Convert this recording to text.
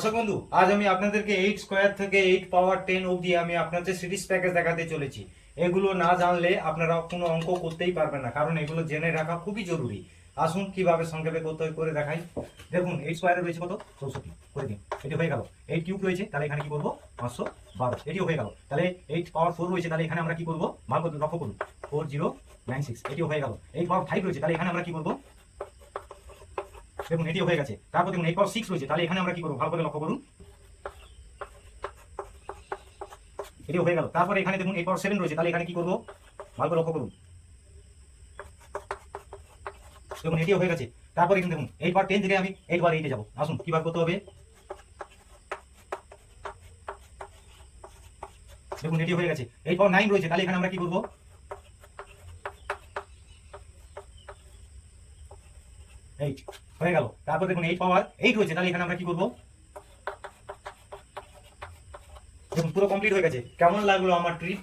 দর্শক বন্ধু, আজ আমি আপনাদেরকে 8 স্কোয়ার থেকে 8 পাওয়ার 10 অবধি আমি আপনাদের সিরিজ প্যাকেজ দেখাতে চলেছি। এগুলো না জানলে আপনারা কোনো অঙ্ক করতেই পারবেন না, কারণ এগুলো জেনে রাখা খুবই জরুরি। আসুন কিভাবে সংক্ষেপে করতে হয় করে দেখাই। দেখুন 8 স্কোয়ারে রয়েছে কত, 64 করে দিন, এটি হয়ে গেল। 8 কিউব রয়েছে, তাহলে এখানে কি করবো, 512, এটিও হয়ে গেল। তাহলে 8 পাওয়ার 4 রয়েছে, তাহলে এখানে আমরা কি করবো, ভালো করে লক্ষ্য করুন, 4096, এটিও হয়ে গেল। 8 পাওয়ার 5 রয়েছে, তাহলে এখানে আমরা কি করবো, দেখুন এটিও হয়ে গেছে। তারপর দেখুন 8 পাওয়ার 6 রয়েছে, তাহলে এখানে আমরা কি করবো, ভালো করে লক্ষ্য করুন, এটিও হয়ে গেল। তারপরে এখানে দেখুন 8 পাওয়ার 7 রয়েছে, তাহলে এখানে কি করবো, ভালো করে লক্ষ্য করুন, দেখুন এটিও হয়ে গেছে। তারপরে কিন্তু দেখুন 8 পাওয়ার 10 থেকে আমি 8 পাওয়ার 8 এ যাবো। আসুন কিভাবে করতে হবে, দেখুন এটিও হয়ে গেছে। 8 পাওয়ার 9 রয়েছে, তাহলে এখানে আমরা কি করবো, 8 হয়ে গেল। তারপর দেখুন 8 পাওয়ার 8 রয়েছে, তাহলে এখানে আমরা কি করবো, দেখুন পুরো কমপ্লিট হয়ে গেছে। কেমন লাগলো আমার ট্রিক?